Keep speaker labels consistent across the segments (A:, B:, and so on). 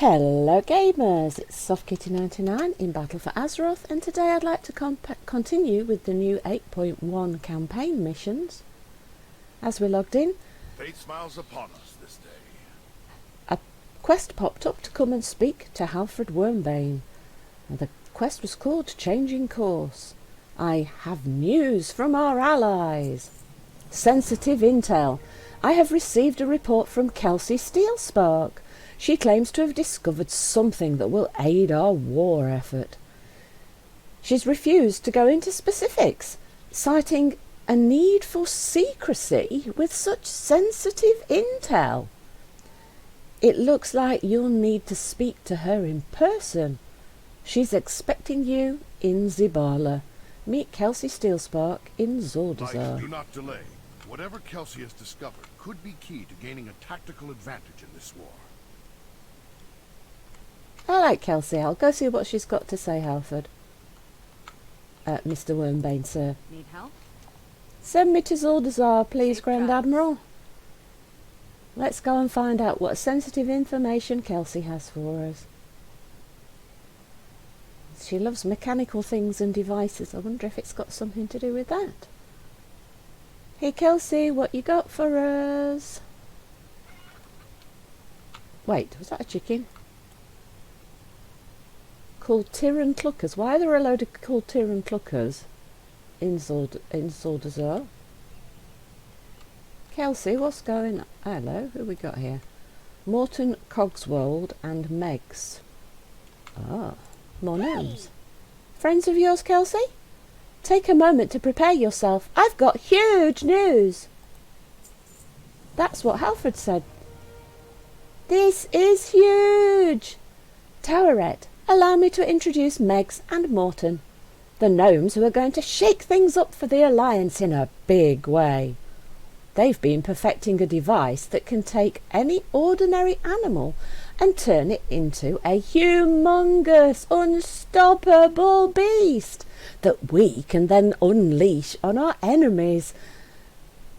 A: Hello gamers, it's SoftKitty99 in Battle for Azeroth, and today I'd like to continue with the new 8.1 campaign missions. As we're logged in,
B: Fate smiles upon us this day.
A: a quest popped up to come and speak to Halfred Wormbane. The quest was called Changing Course. I have news from our allies. Sensitive intel. I have received a report from Kelsey Steelspark. She claims to have discovered something that will aid our war effort. She's refused to go into specifics, citing a need for secrecy with such sensitive intel. It looks like you'll need to speak to her in person. She's expecting you in Zibala. Meet Kelsey Steelspark in Zordazar.
B: Light, do not delay. Whatever Kelsey has discovered could be key to gaining a tactical advantage in this war.
A: I like Kelsey. I'll go see what she's got to say, Halford. Mr. Wormbane, sir.
C: Need help?
A: Send me to Zordazar, please, Grand Admiral. Let's go and find out what sensitive information Kelsey has for us. She loves mechanical things and devices. I wonder if it's got something to do with that. Hey, Kelsey, what you got for us? Wait, was that a chicken? Called Tyran Cluckers. Why are there a load of called Tyran Cluckers in Zordazar? Kelsey, what's going on? Hello, who we got here? Morton Cogswold and Megs. Ah, more gnomes. Friends of yours, Kelsey? Take a moment to prepare yourself. I've got huge news. That's what Halford said. This is huge. Towerette, allow me to introduce Megs and Morton, the gnomes who are going to shake things up for the Alliance in a big way. They've been perfecting a device that can take any ordinary animal and turn it into a humongous, unstoppable beast that we can then unleash on our enemies.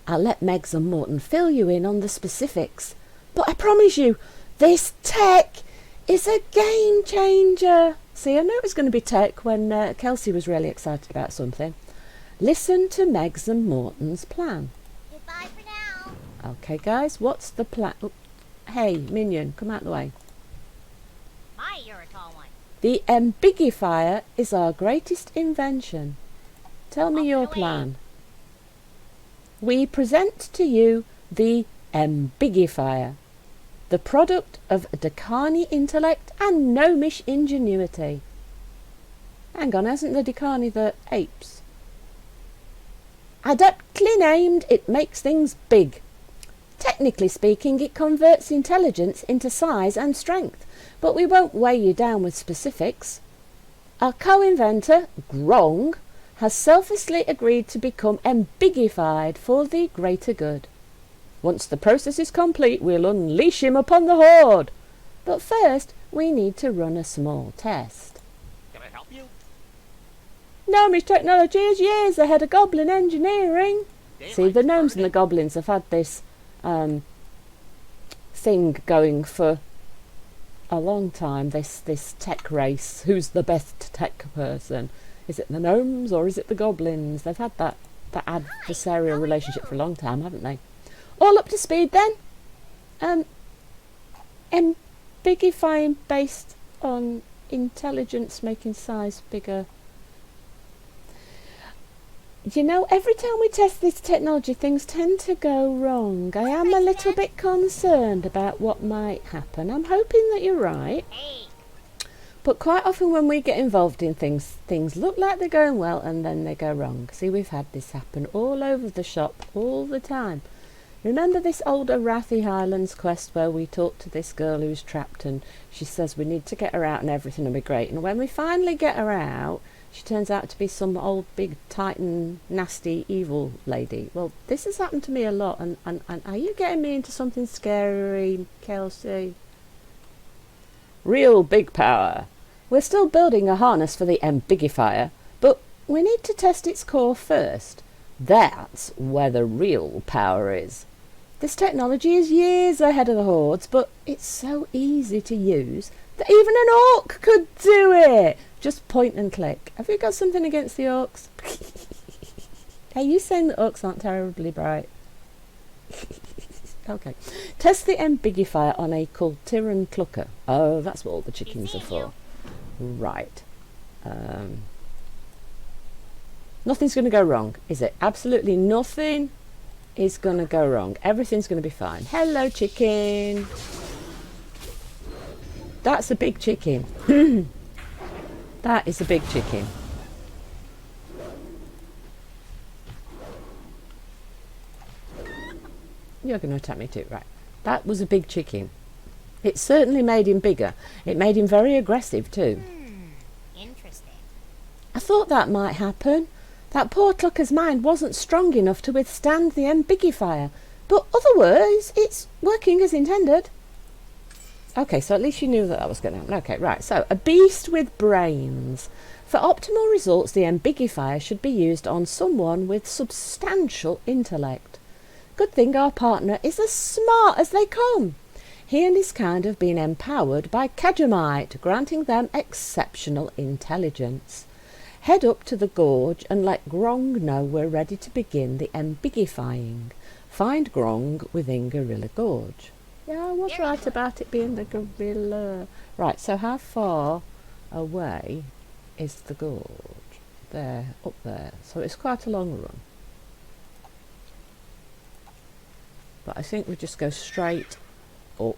A: I'll let Megs and Morton fill you in on the specifics, but I promise you, this tech is a game changer. See, I knew it was going to be tech when Kelsey was really excited about something. Listen to Megs and Morton's plan.
C: Goodbye for now.
A: Okay, guys, what's the plan? Oh, hey, Minion, come out the way.
C: You're a tall one.
A: The Ambigifier is our greatest invention. Tell me your plan. We present to you the Ambigifier, the product of Dakani intellect and gnomish ingenuity. Hang on, hasn't the Dakani the apes? Adeptly named, it makes things big. Technically speaking, it converts intelligence into size and strength, but we won't weigh you down with specifics. Our co-inventor, Grong, has selflessly agreed to become ambigified for the greater good. Once the process is complete, we'll unleash him upon the Horde. But first, we need to run a small test.
D: Can I help you?
A: Gnomish technology is years ahead of Goblin engineering.
D: Daylight
A: See, the gnomes and the
D: burning.
A: goblins have had this thing going for a long time, this tech race. Who's the best tech person? Is it the gnomes or is it the goblins? They've had that adversarial relationship for a long time, haven't they? All up to speed then. Ambigifying based on intelligence making size bigger. You know, every time we test this technology, things tend to go wrong. I am a little bit concerned about what might happen. I'm hoping that you're right.
C: Hey.
A: But quite often when we get involved in things look like they're going well and then they go wrong. See, we've had this happen all over the shop all the time. Remember this old Arathi Highlands quest where we talked to this girl who's trapped and she says we need to get her out and everything will be great. And when we finally get her out, she turns out to be some old big titan nasty evil lady. Well, this has happened to me a lot, and are you getting me into something scary, Kelsey? Real big power. We're still building a harness for the Ambigifier, but we need to test its core first. That's where the real power is. This technology is years ahead of the hordes, but it's so easy to use that even an orc could do it. Just point and click. Have you got something against the orcs? Are you saying that orcs aren't terribly bright? Okay. Test the ambigifier on a Kultiran clucker. Oh, that's what all the chickens are for. Right. Nothing's going to go wrong, is it? Absolutely nothing is going to go wrong. Everything's going to be fine. Hello, chicken. That's a big chicken. That is a big chicken. You're going to attack me too, right? That was a big chicken. It certainly made him bigger. It made him very aggressive too.
C: Interesting.
A: I thought that might happen. That poor clucker's mind wasn't strong enough to withstand the ambigifier. But otherwise, it's working as intended. Okay, so at least you knew that was going to happen. Okay, right. So, a beast with brains. For optimal results, the ambigifier should be used on someone with substantial intellect. Good thing our partner is as smart as they come. He and his kind have been empowered by Kajamite, granting them exceptional intelligence. Head up to the gorge and let Grong know we're ready to begin the ambigifying. Find Grong within Gorilla Gorge. Yeah, I was right about it being the gorilla. Right, so how far away is the gorge? There, up there. So it's quite a long run. But I think we just go straight up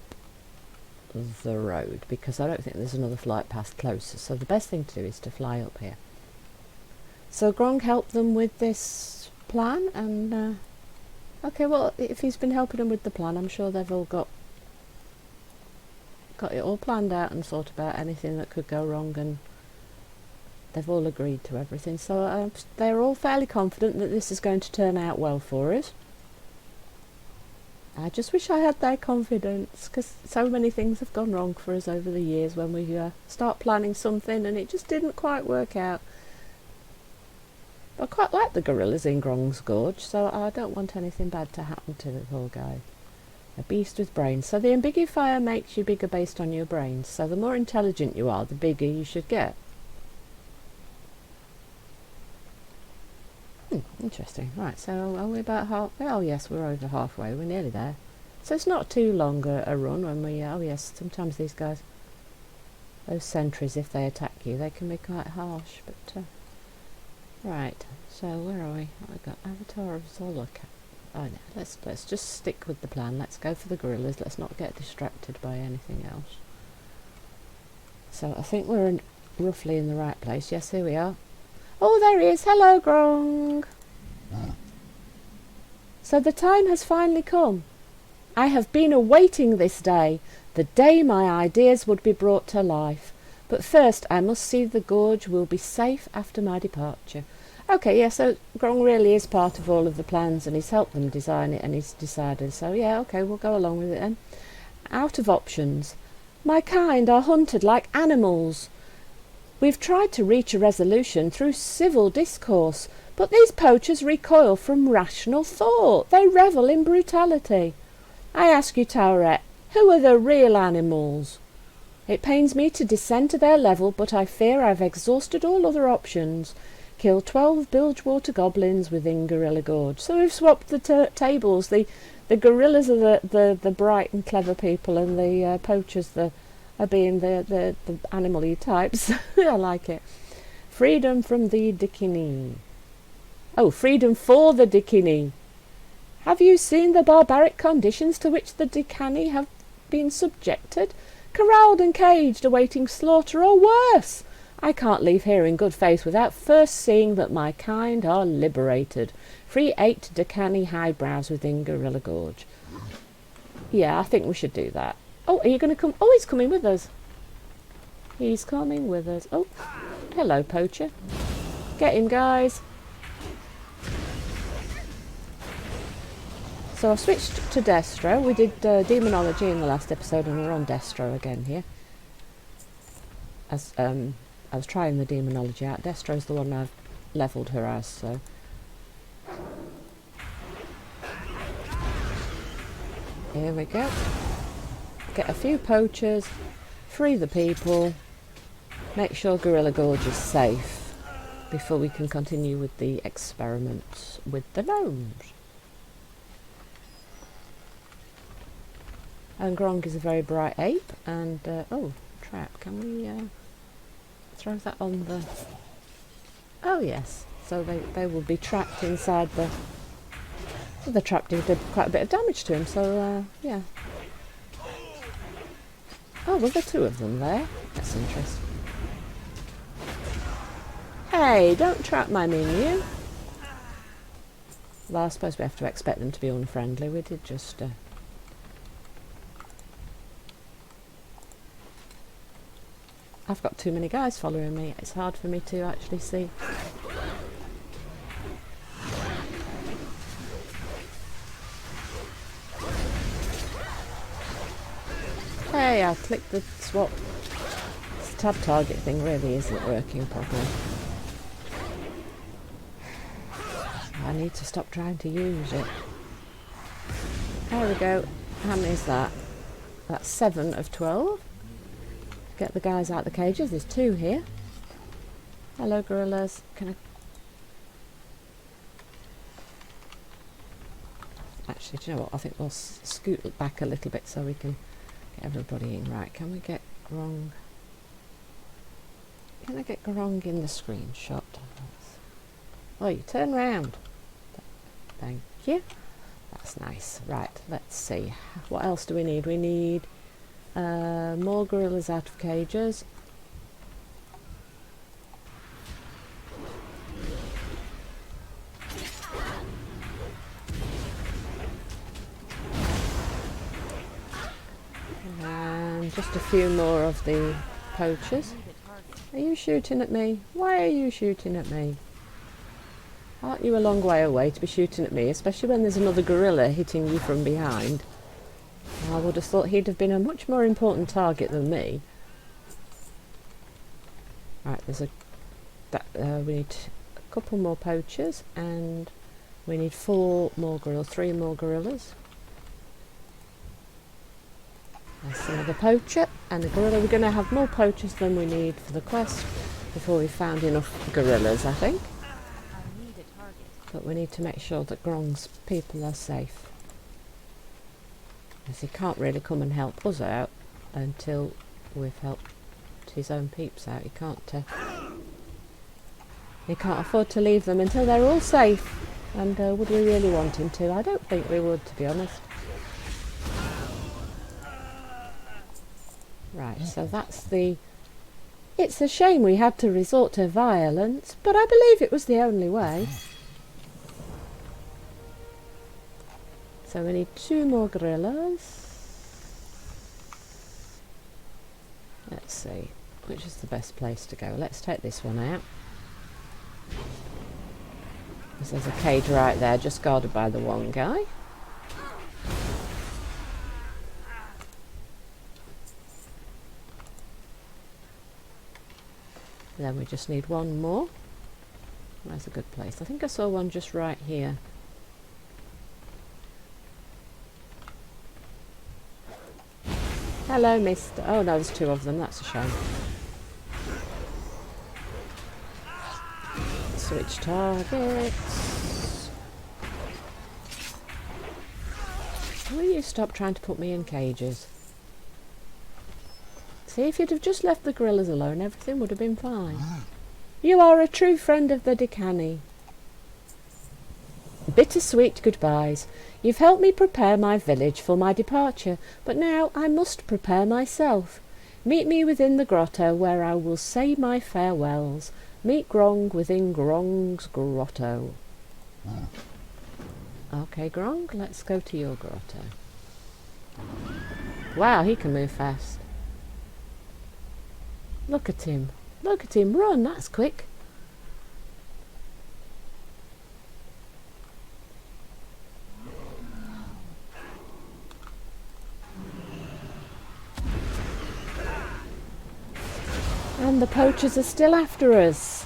A: the road because I don't think there's another flight path closer. So the best thing to do is to fly up here. So Grong helped them with this plan and... okay, well, if he's been helping them with the plan, I'm sure they've all got it all planned out and thought about anything that could go wrong, and they've all agreed to everything. So they're all fairly confident that this is going to turn out well for us. I just wish I had their confidence, because so many things have gone wrong for us over the years when we start planning something and it just didn't quite work out. I quite like the gorillas in Grong's Gorge, so I don't want anything bad to happen to the poor guy. A beast with brains. So the ambigifier makes you bigger based on your brains. So the more intelligent you are, the bigger you should get. Interesting. Right, so are we about half... oh yes, we're over halfway. We're nearly there. So it's not too long a run when we... oh yes, sometimes these guys... those sentries, if they attack you, they can be quite harsh, but... right, so where are we? I've got Avatar of Zolok. Oh no, let's just stick with the plan. Let's go for the gorillas. Let's not get distracted by anything else. So I think we're roughly in the right place. Yes, here we are. Oh, there he is. Hello, Grong. So the time has finally come. I have been awaiting this day, the day my ideas would be brought to life. But first I must see the gorge will be safe after my departure. Okay, yeah, so Grong really is part of all of the plans and he's helped them design it and he's decided. So yeah, okay, we'll go along with it then. Out of options. My kind are hunted like animals. We've tried to reach a resolution through civil discourse, but these poachers recoil from rational thought. They revel in brutality. I ask you, Tauret, who are the real animals? It pains me to descend to their level, but I fear I've exhausted all other options. Kill 12 Bilgewater goblins within Gorilla Gorge. So we've swapped the tables. The gorillas are the bright and clever people, and the poachers are being the animal-y types. I like it. Freedom from the Dikini. Oh, freedom for the Dikini. Have you seen the barbaric conditions to which the Dikani have been subjected? Corralled and caged, awaiting slaughter, or worse. I can't leave here in good faith without first seeing that my kind are liberated. Free 8 Dikani highbrows within Gorilla Gorge. Yeah, I think we should do that. Oh, are you going to come? Oh, he's coming with us. He's coming with us. Oh, hello, poacher. Get him, guys. So I've switched to Destro. We did Demonology in the last episode and we're on Destro again here. As I was trying the Demonology out. Destro's the one I've levelled her as, so... Here we go. Get a few poachers, free the people, make sure Gorilla Gorge is safe before we can continue with the experiments with the gnomes. And Grong is a very bright ape, and oh, trap, can we throw that on the... Oh yes, so they will be trapped inside the... The trap did quite a bit of damage to him, so yeah. Oh, well, there are two of them there. That's interesting. Hey, don't trap my minion. Well, I suppose we have to expect them to be unfriendly. We did just... I've got too many guys following me. It's hard for me to actually see. Hey, I clicked the swap. This tab target thing really isn't working properly. I need to stop trying to use it. There we go. How many is that? That's 7 of 12. Get the guys out of the cages. There's 2 here. Hello, gorillas. Can I... Actually, do you know what? I think we'll scoot it back a little bit so we can get everybody in. Right, can we get Grong? Can I get Grong in the screenshot? Oh, you turn round. Thank you. That's nice. Right, let's see. What else do we need? We need more gorillas out of cages. And just a few more of the poachers. Are you shooting at me? Why are you shooting at me? Aren't you a long way away to be shooting at me, especially when there's another gorilla hitting you from behind? I would have thought he'd have been a much more important target than me. Right, there's we need a couple more poachers, and we need 4 more gorillas, 3 more gorillas. There's another poacher and a gorilla. We're going to have more poachers than we need for the quest before we've found enough gorillas, I think. But we need to make sure that Grong's people are safe. Because he can't really come and help us out until we've helped his own peeps out. He can't afford to leave them until they're all safe. And would we really want him to? I don't think we would, to be honest. Right, so that's the... It's a shame we had to resort to violence, but I believe it was the only way. So we need 2 more gorillas. Let's see, which is the best place to go? Let's take this one out. There's a cage right there, just guarded by the one guy. Then we just need 1 more. Where's a good place? I think I saw one just right here. Hello, mister. Oh no, there's 2 of them. That's a shame. Switch targets. Will you stop trying to put me in cages? See, if you'd have just left the gorillas alone, everything would have been fine. You are a true friend of the Decani. Bittersweet goodbyes. You've helped me prepare my village for my departure, but now I must prepare myself. Meet me within the grotto, where I will say my farewells. Meet Grong within Grong's grotto. Okay, Grong, let's go to your grotto. Wow, he can move fast. Look at him. Look at him run, that's quick. And the poachers are still after us.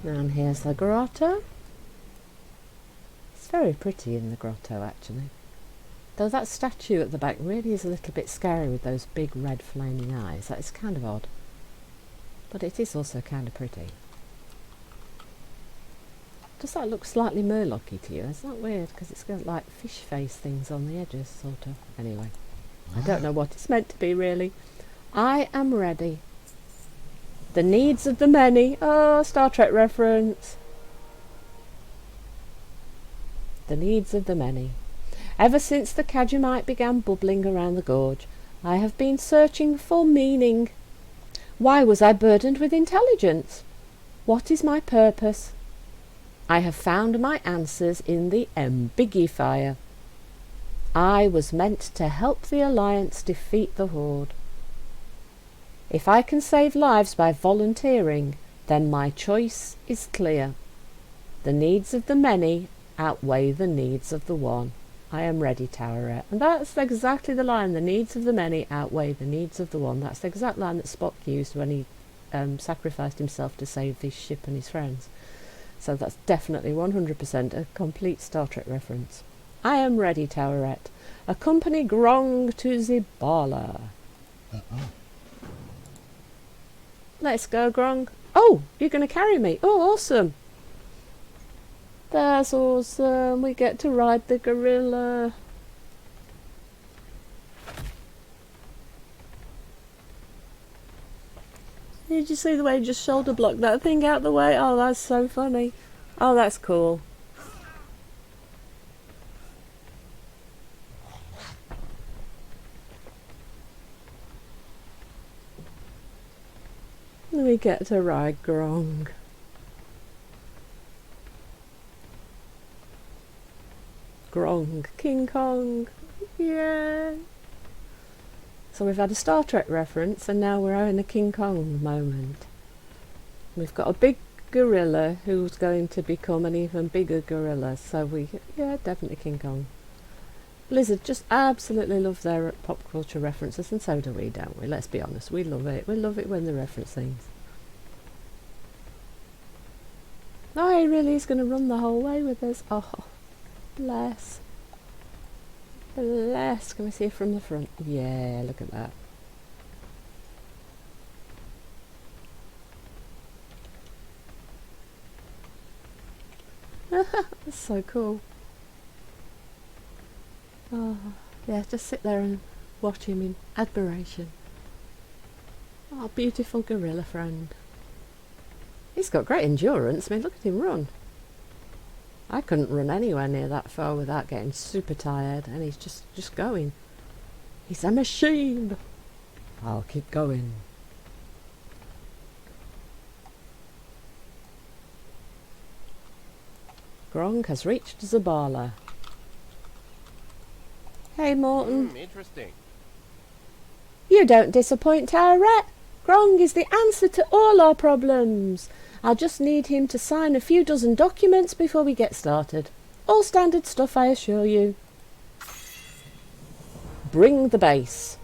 A: And here's the grotto. It's very pretty in the grotto, actually. Though that statue at the back really is a little bit scary with those big red flaming eyes. That is kind of odd. But it is also kind of pretty. Does that look slightly Murlocky to you? It's not weird because it's got like fish face things on the edges, sort of. Anyway, I don't know what it's meant to be really. I am ready. The needs of the many. Oh, Star Trek reference. The needs of the many. Ever since the Kadjumite began bubbling around the gorge, I have been searching for meaning. Why was I burdened with intelligence? What is my purpose? I have found my answers in the Ambigifier. I was meant to help the Alliance defeat the Horde. If I can save lives by volunteering, then my choice is clear. The needs of the many outweigh the needs of the one. I am ready, Towerette. And that's exactly the line. The needs of the many outweigh the needs of the one. That's the exact line that Spock used when he sacrificed himself to save his ship and his friends. So that's definitely 100% a complete Star Trek reference. I am ready, Towerette. Accompany Grong to Zibala. Let's go, Grong. Oh, you're going to carry me. Oh, awesome. That's awesome. We get to ride the gorilla. Did you see the way he just shoulder blocked that thing out the way? Oh, that's so funny. Oh, that's cool. We get to ride Grong. Grong, King Kong. Yeah. So we've had a Star Trek reference and now we're having a King Kong moment. We've got a big gorilla who's going to become an even bigger gorilla. So yeah, definitely King Kong. Blizzard just absolutely love their pop culture references, and so do we, don't we? Let's be honest, we love it. We love it when they reference things. Oh, he really is going to run the whole way with us. Oh, bless. Bless. Can we see it from the front? Yeah, look at that. That's so cool. Oh, yeah, just sit there and watch him in admiration. Oh, beautiful gorilla friend. He's got great endurance. I mean, look at him run. I couldn't run anywhere near that far without getting super tired, and he's just going. He's a machine. I'll keep going. Grong has reached Zabala. Hey, Morton.
D: Interesting.
A: You don't disappoint, Towerette. Grong is the answer to all our problems. I'll just need him to sign a few dozen documents before we get started. All standard stuff, I assure you. Bring the base.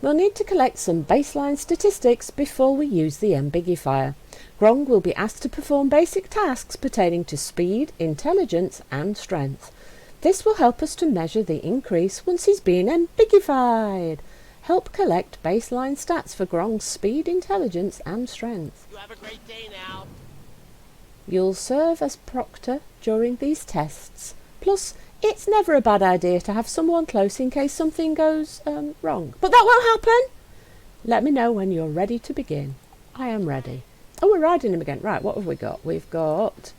A: We'll need to collect some baseline statistics before we use the Ambigifier. Grong will be asked to perform basic tasks pertaining to speed, intelligence and strength. This will help us to measure the increase once he's been ambigified. Help collect baseline stats for Grong's speed, intelligence and strength.
D: You have a great day now.
A: You'll serve as proctor during these tests. Plus, it's never a bad idea to have someone close in case something goes wrong. But that won't happen! Let me know when you're ready to begin. I am ready. Oh, we're riding him again. Right, what have we got? We've got...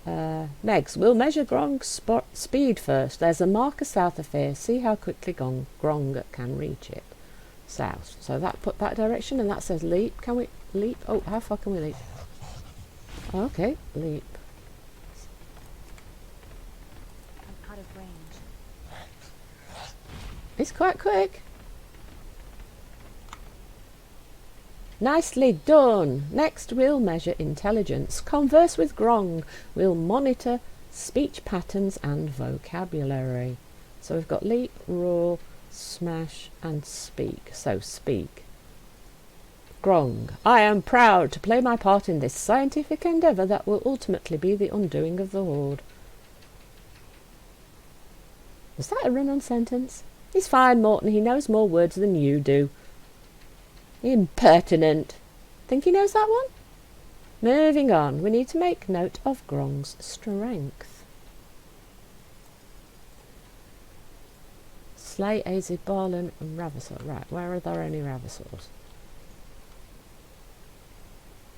A: Megs, we'll measure Grong's speed first. There's a marker south of here. See how quickly Grong can reach it. South. So that put that direction, and that says leap. Can we leap? Oh, how far can we leap? Okay, leap.
C: I'm out of range.
A: It's quite quick. Nicely done. Next we'll measure intelligence. Converse with Grong. We'll monitor speech patterns and vocabulary. So we've got leap, roar, smash and speak. So speak. Grong, I am proud to play my part in this scientific endeavour that will ultimately be the undoing of the Horde. Was that a run-on sentence? He's fine, Morton. He knows more words than you do. Impertinent. Think he knows that one? Moving on. We need to make note of Grong's strength. Slay, Azy, Barlin and Ravasor. Right, where are there any Ravasors?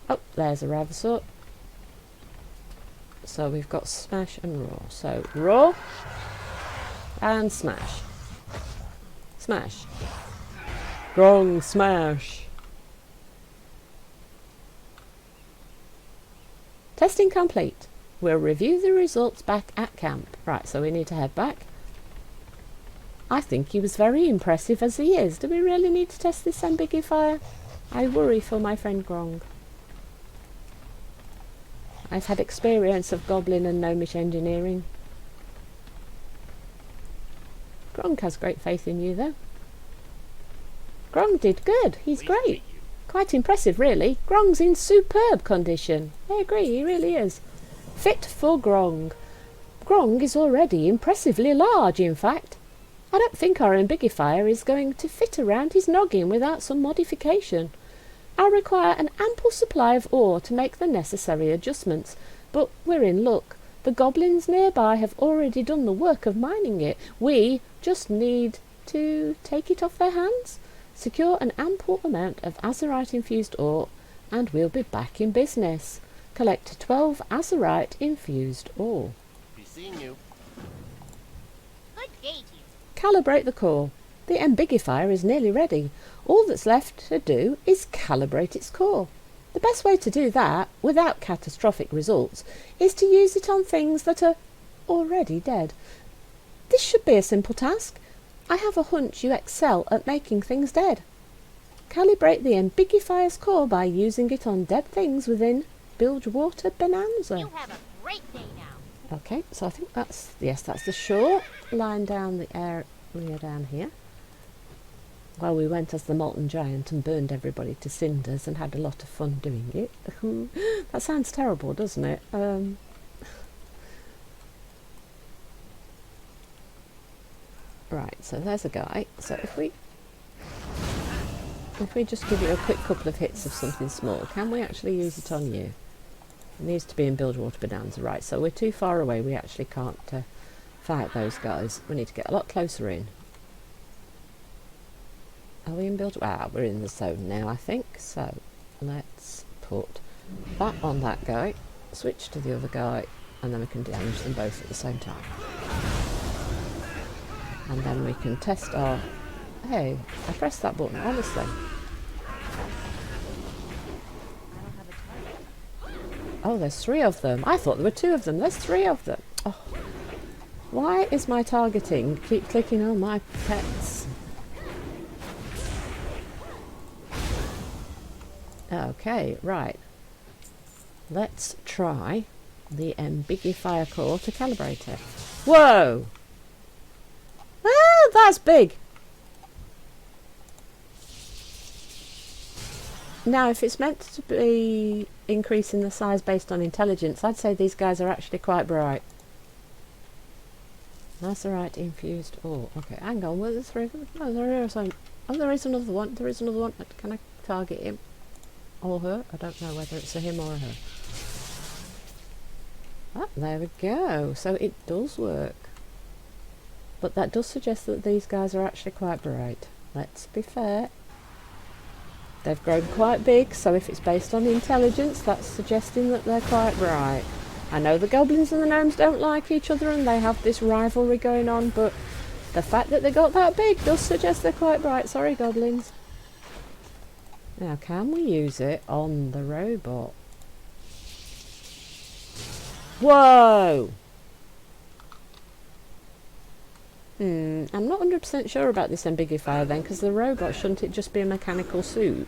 A: Oh, there's a Ravasor. So we've got Smash and Roar. So Roar and Smash. Smash. Grong, Smash. Testing complete. We'll review the results back at camp. Right, so we need to head back. I think he was very impressive as he is. Do we really need to test this ambiguifier? I worry for my friend Grong. I've had experience of goblin and gnomish engineering. Grong has great faith in you, though. Grong did good. He's great. Quite impressive, really. Grong's in superb condition. I agree, he really is. Fit for Grong. Grong is already impressively large, in fact. I don't think our ambiguifier is going to fit around his noggin without some modification. I'll require an ample supply of ore to make the necessary adjustments, but we're in luck. The goblins nearby have already done the work of mining it. We just need to take it off their hands, secure an ample amount of azurite-infused ore, and we'll be back in business. Collect 12 azurite-infused ore.
D: Be seeing you.
C: Good day, you.
A: Calibrate the core. The ambiguifier is nearly ready. All that's left to do is calibrate its core. The best way to do that, without catastrophic results, is to use it on things that are already dead. This should be a simple task. I have a hunch you excel at making things dead. Calibrate the ambiguifier's core by using it on dead things within Bilgewater Bonanza.
C: You have a great day now.
A: Okay, so I think that's the shore line down the area down here. Well, we went as the Molten Giant and burned everybody to cinders and had a lot of fun doing it. That sounds terrible, doesn't it? Right, so there's a guy. So if we just give you a quick couple of hits of something small, can we actually use it on you? It needs to be in Bilgewater Bonanza. Right, so we're too far away. We actually can't fight those guys. We need to get a lot closer in. Are we in we're in the zone now, I think. So let's put that on that guy, switch to the other guy, and then we can damage them both at the same time. And then we can test our... Hey, I pressed that button, honestly.
C: I don't have a target.
A: Oh, there's 3 of them. I thought there were 2 of them. There's 3 of them. Oh. Why is my targeting keep clicking on my pets? Okay, right. Let's try the ambiguifier core to calibrate it. Whoa! Ah, that's big! Now, if it's meant to be increasing the size based on intelligence, I'd say these guys are actually quite bright. Azurite infused ore. Okay, hang on, where's the 3 of them? Oh, there is another one. There is another one. Can I target him? Or her? I don't know whether it's a him or a her. Ah, there we go. So it does work. But that does suggest that these guys are actually quite bright. Let's be fair. They've grown quite big, so if it's based on intelligence, that's suggesting that they're quite bright. I know the goblins and the gnomes don't like each other and they have this rivalry going on, but the fact that they got that big does suggest they're quite bright. Sorry, goblins. Now, can we use it on the robot? Whoa! I'm not 100% sure about this ambiguifier then, because the robot, shouldn't it just be a mechanical suit?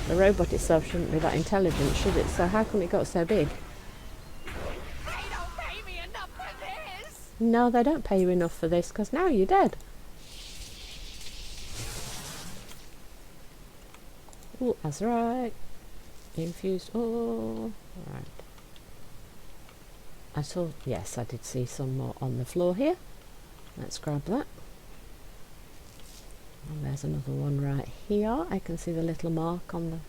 A: The robot itself shouldn't be that intelligent, should it? So how come it got so big?
C: They don't pay me enough for this.
A: No, they don't pay you enough for this, because now you're dead. Ooh, that's right. Infused ore. Right. Yes, I did see some more on the floor here. Let's grab that. And there's another one right here. I can see the little mark on the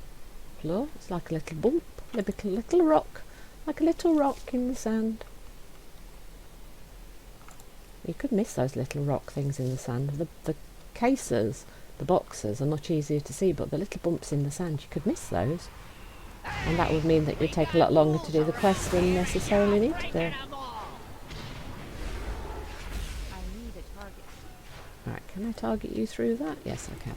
A: floor. It's like a little bump, like a little rock, like a little rock in the sand. You could miss those little rock things in the sand. The cases, the boxes are much easier to see, but the little bumps in the sand, you could miss those. And that would mean that you'd take a lot longer to do the quest than you necessarily need to do.
C: I need a target.
A: Right, can I target you through that? Yes, I can.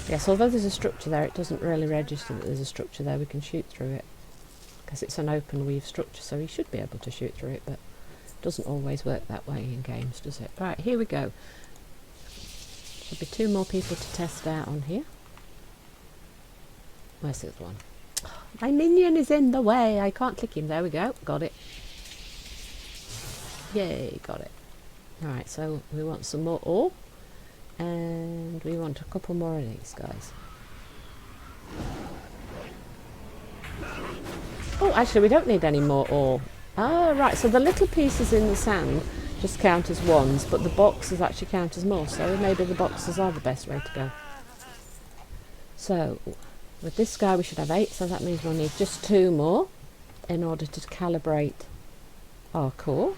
A: Yes, although there's a structure there, it doesn't really register that there's a structure there. We can shoot through it because it's an open weave structure, so you should be able to shoot through it, but it doesn't always work that way in games, does it? Right, here we go. There'll be 2 more people to test out on here. Where's the other one? My minion is in the way. I can't click him. There we go. Got it. Yay, got it. Right, so we want some more ore. And we want a couple more of these guys. Oh, actually, we don't need any more ore. Ah, right, so the little pieces in the sand just count as ones, but the boxes actually count as more, so maybe the boxes are the best way to go. So, with this guy we should have 8, so that means we'll need just 2 more in order to calibrate our core.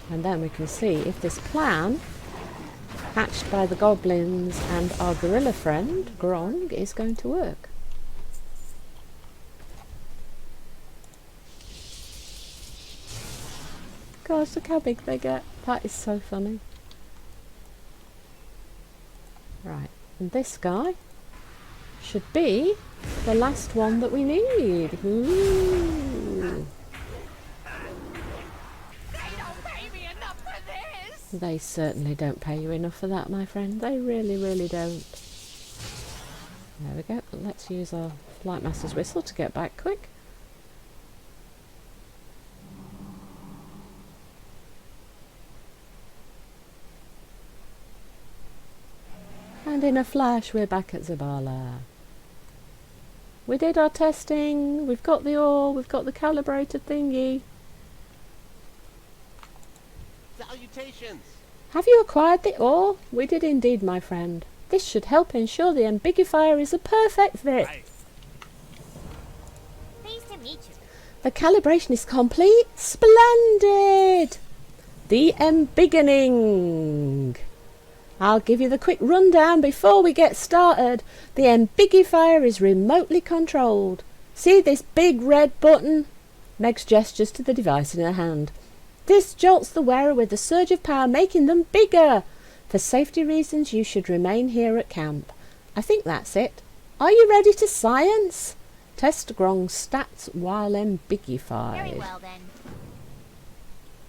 A: And then we can see if this plan, hatched by the goblins and our gorilla friend, Grong, is going to work. Gosh, look how big they get. That is so funny. Right, and this guy should be the last one that we need. Ooh.
C: They don't pay me enough for this.
A: They certainly don't pay you enough for that, my friend. They really, really don't. There we go. Let's use our Flight Master's whistle to get back quick. And in a flash, we're back at Zabala. We did our testing. We've got the ore. We've got the calibrated thingy.
D: Salutations!
A: Have you acquired the ore? We did indeed, my friend. This should help ensure the ambiguifier is a perfect fit.
C: Pleased to meet you.
A: The calibration is complete. Splendid! The embiggening. I'll give you the quick rundown before we get started. The ambiguifier is remotely controlled. See this big red button? Meg's gestures to the device in her hand. This jolts the wearer with a surge of power, making them bigger. For safety reasons, you should remain here at camp. I think that's it. Are you ready to science? Test Grong's stats while ambiguified.
C: Very well then.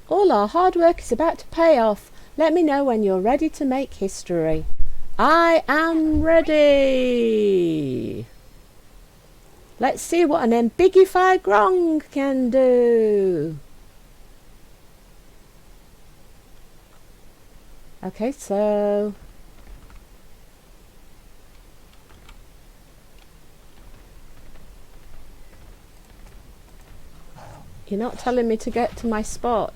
A: All our hard work is about to pay off. Let me know when you're ready to make history. I am ready. Let's see what an ambiguified Grong can do. Okay, so you're not telling me to get to my spot.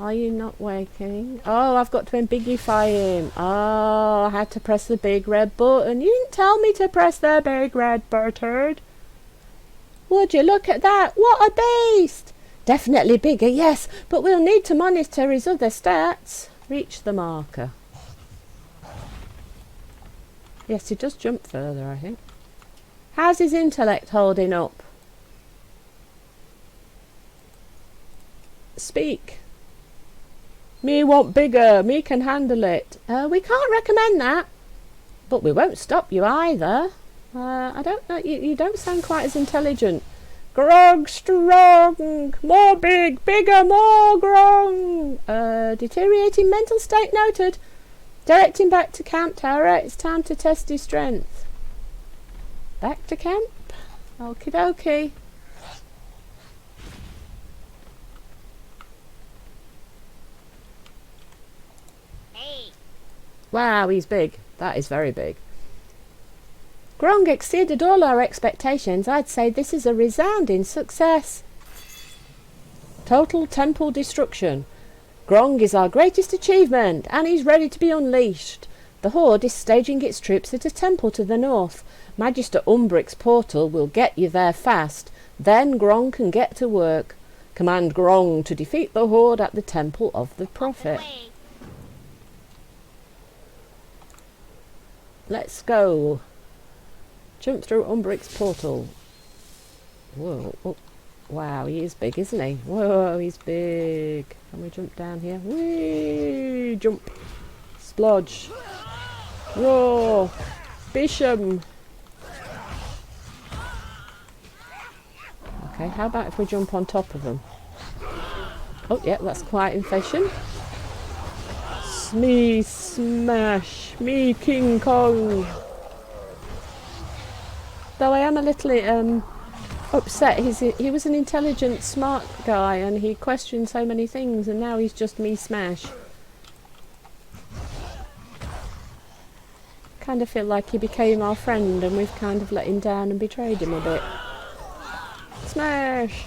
A: Are you not waking? Oh, I've got to ambiguify him. Oh, I had to press the big red button. You didn't tell me to press the big red button. Would you look at that? What a beast! Definitely bigger, yes, but we'll need to monitor his other stats. Reach the marker. Yes, he does jump further, I think. How's his intellect holding up? Speak. Me want bigger. Me can handle it. We can't recommend that. But we won't stop you either. I don't know. You don't sound quite as intelligent. Grog strong. More big. Bigger. More grong. Deteriorating mental state noted. Directing back to camp, Tara. It's time to test his strength. Back to camp? Okie dokie. Wow, he's big. That is very big. Grong exceeded all our expectations. I'd say this is a resounding success. Total temple destruction. Grong is our greatest achievement, and he's ready to be unleashed. The Horde is staging its troops at a temple to the north. Magister Umbric's portal will get you there fast. Then Grong can get to work. Command Grong to defeat the Horde at the temple of the Prophet. Let's go. Jump through Umbric's portal. Whoa. Oh. Wow, he is big, isn't he? Whoa, he's big. Can we jump down here? Whee! Jump. Splodge. Whoa. Bisham. Okay, how about if we jump on top of them? Oh, yeah, that's quite efficient. Me smash. Me King Kong. Though I am a little upset. He was an intelligent, smart guy, and he questioned so many things, and now he's just me smash. Kind of feel like he became our friend, and we've kind of let him down and betrayed him a bit. Smash!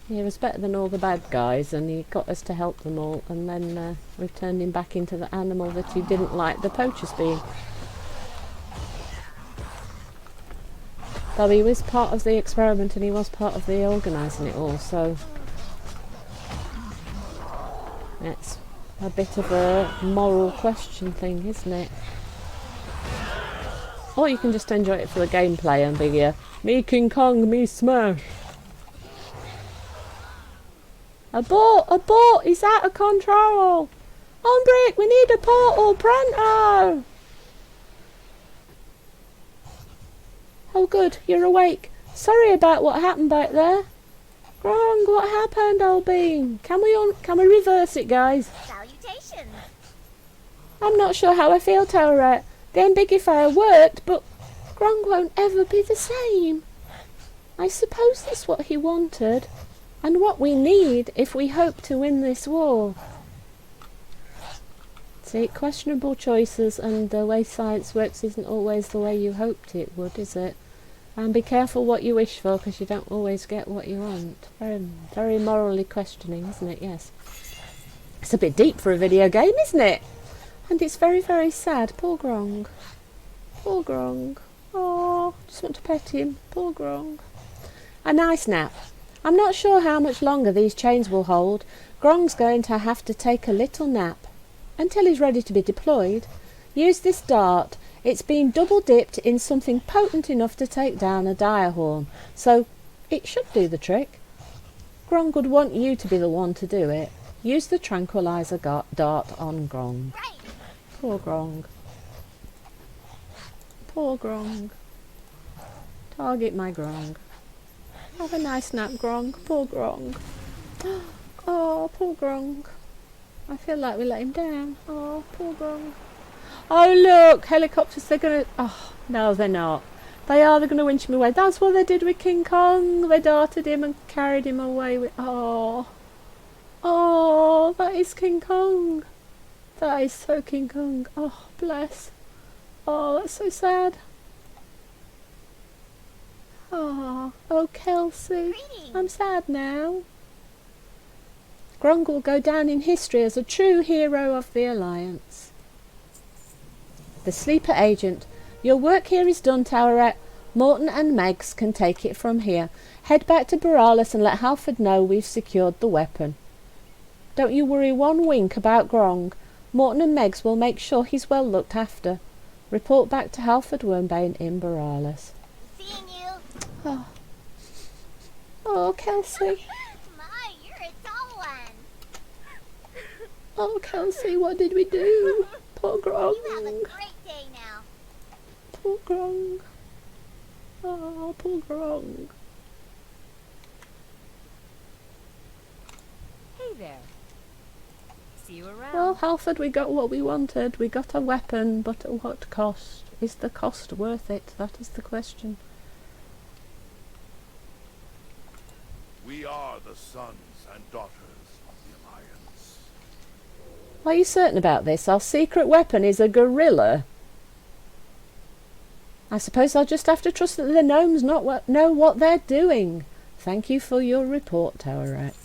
A: He was better than all the bad guys, and he got us to help them all, and then we've turned him back into the animal that he didn't like the poachers being. Though he was part of the experiment and he was part of the organising it all, so it's a bit of a moral question thing, isn't it? Or you can just enjoy it for the gameplay and be me King Kong, me smash. Abort! He's out of control! Umbric, we need a portal, pronto! Oh good, you're awake. Sorry about what happened back there. Grong, what happened, old bean? Can we reverse it, guys?
C: Salutations.
A: I'm not sure how I feel, Tauret. The Ambigifier worked, but Grong won't ever be the same. I suppose that's what he wanted, and what we need if we hope to win this war. See, questionable choices and the way science works isn't always the way you hoped it would, is it? And be careful what you wish for, because you don't always get what you want. Very, very morally questioning, isn't it? Yes. It's a bit deep for a video game, isn't it? And it's very, very sad. Poor Grong. Poor Grong. Oh, just want to pet him. Poor Grong. A nice nap. I'm not sure how much longer these chains will hold. Grong's going to have to take a little nap. Until he's ready to be deployed. Use this dart. It's been double dipped in something potent enough to take down a dire horn, so it should do the trick. Grong would want you to be the one to do it. Use the tranquilizer dart on Grong.
C: Right.
A: Poor Grong. Poor Grong. Target my Grong. Have a nice nap, Grong. Poor Grong. Oh, poor Grong. I feel like we let him down. Oh, poor Grong. Oh look, helicopters, they're gonna... Oh, no they're not. They are, they're gonna winch him away. That's what they did with King Kong. They darted him and carried him away with... Oh. Oh, that is King Kong. That is so King Kong. Oh, bless. Oh, that's so sad. Oh, Kelsey.
C: Greetings.
A: I'm sad now. Grong will go down in history as a true hero of the Alliance. The Sleeper Agent. Your work here is done, Tauret. Morton and Megs can take it from here. Head back to Borealis and let Halford know we've secured the weapon. Don't you worry one wink about Grong. Morton and Megs will make sure he's well looked after. Report back to Halford Wormbane in Borealis.
C: Seeing you.
A: Oh, oh Kelsey.
C: My, you're a tall one.
A: Oh, Kelsey, what did we do? Poor Grong.
C: You have a great day now.
A: Poor Grong. Oh, poor Grong.
E: Hey there. See you around.
A: Well, Halford, we got what we wanted. We got a weapon, but at what cost? Is the cost worth it? That is the question.
B: We are the sons and daughters of the Alliance.
A: Are you certain about this? Our secret weapon is a gorilla. I suppose I'll just have to trust that the gnomes know what they're doing. Thank you for your report, Tower Rat.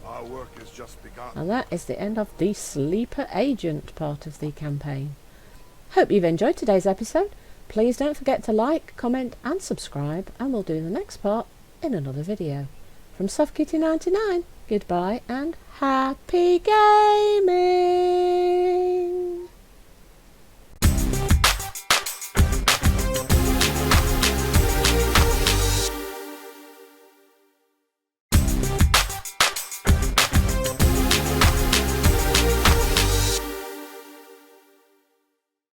B: Our work has just begun.
A: And that is the end of the Sleeper Agent part of the campaign. Hope you've enjoyed today's episode. Please don't forget to like, comment and subscribe, and we'll do the next part in another video. From SoftKitty99, goodbye and happy gaming!